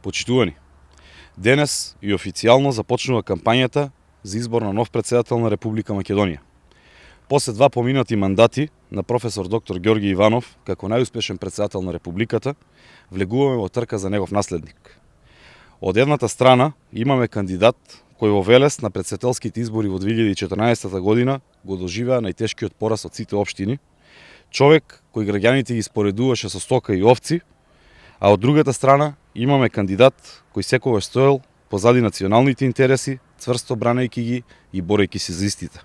Почитувани, денес и официјално започнува кампањата за избор на нов председател на Република Македонија. После 2 поминати мандати на професор доктор Ѓорги Иванов како најуспешен председател на Републиката, влегуваме во трка за негов наследник. Од едната страна имаме кандидат кој во Велес на председателските избори во 2014 година го доживеа најтешкиот пораз од сите општини, човек кој граѓаните ги споредуваше со стока и овци, а од другата страна имаме кандидат кој секогаш стоел позади националните интереси, цврсто бранејќи ги и борејќи се за истите.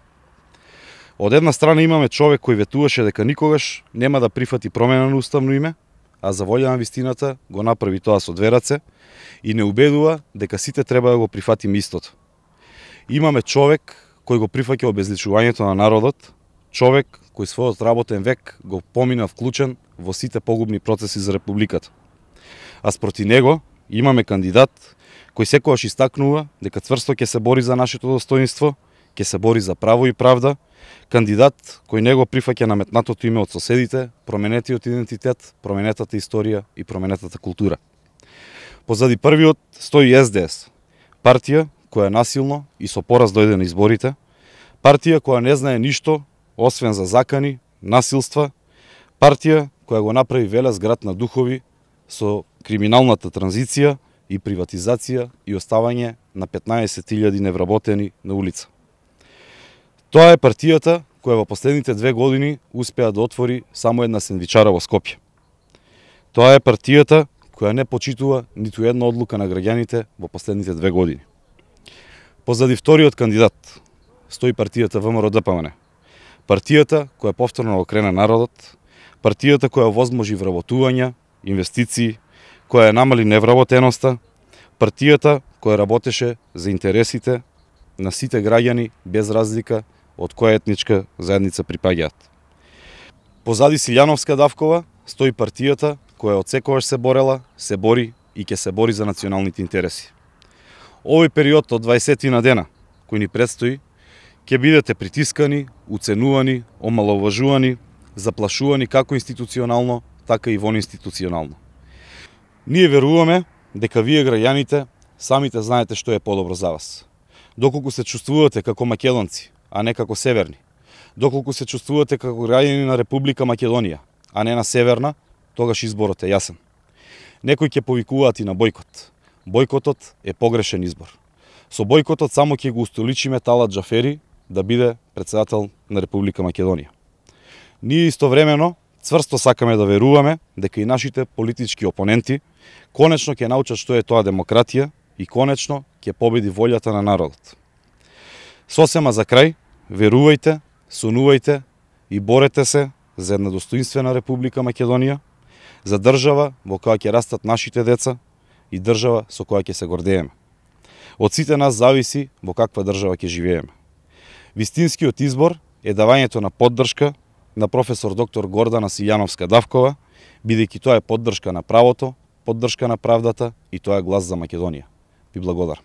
Од една страна имаме човек кој ветуваше дека никогаш нема да прифати промена на уставно име, а за волја на вистината го направи тоа со 2 раце и не убедува дека сите треба да го прифатиме истото. Имаме човек кој го прифаќа обезличувањето на народот, човек кој својот работен век го помина вклучен во сите погубни процеси за Републиката. А спроти него имаме кандидат кој секогаш истакнува дека цврсто ќе се бори за нашето достоинство, ќе се бори за право и правда, кандидат кој него прифаќа наметнатото име од соседите, променетиот идентитет, променетата историја и променетата култура. Позади првиот стои СДС, партија која насилно и со пораз дојде на изборите, партија која не знае ништо освен за закани, насилства, партија која го направи Велес град на духови со криминалната транзиција и приватизација и оставање на 15.000 невработени на улица. Тоа е партијата која во последните 2 години успеа да отвори само една сендвичара во Скопје. Тоа е партијата која не почитува ниту една одлука на граѓаните во последните 2 години. Позади вториот кандидат стои партијата ВМРО-ДПМН. Партијата која повторно го крена народот, партијата која возможи вработувања, инвестиции, која намали невработеноста, партијата која работеше за интересите на сите граѓани без разлика од која етничка заедница припаѓаат. Позади Силјановска Давкова стои партијата која од секогаш се борела, се бори и ќе се бори за националните интереси. Овој период од 20 дена кој ни предстои, ќе бидете притискани, уценувани, омаловажувани, заплашувани како институционално, така и вонинституционално. Ние веруваме дека вие граѓаните самите знаете што е подобро за вас. Доколку се чувствувате како македонци, а не како северни, доколку се чувствувате како граѓани на Република Македонија, а не на Северна, тогаш изборот е јасен. Некои ќе повикуваат и на бојкот. Бојкотот е погрешен избор. Со бојкотот само ќе го устоличиме Талат Џафери да биде председател на Република Македонија. Ние истовремено цврсто сакаме да веруваме дека и нашите политички опоненти конечно ќе научат што е тоа демократија и конечно ќе победи волјата на народот. Сосема за крај, верувајте, сонувајте и борете се за една достоинствена Република Македонија, за држава во која ќе растат нашите деца и држава со која ќе се гордееме. Од сите нас зависи во каква држава ќе живееме. Вистинскиот избор е давањето на поддршка на професор доктор Гордана Силјановска Давкова, бидејќи тоа е поддршка на правото, поддршка на правдата и тоа е глас за Македонија. Ви благодарам.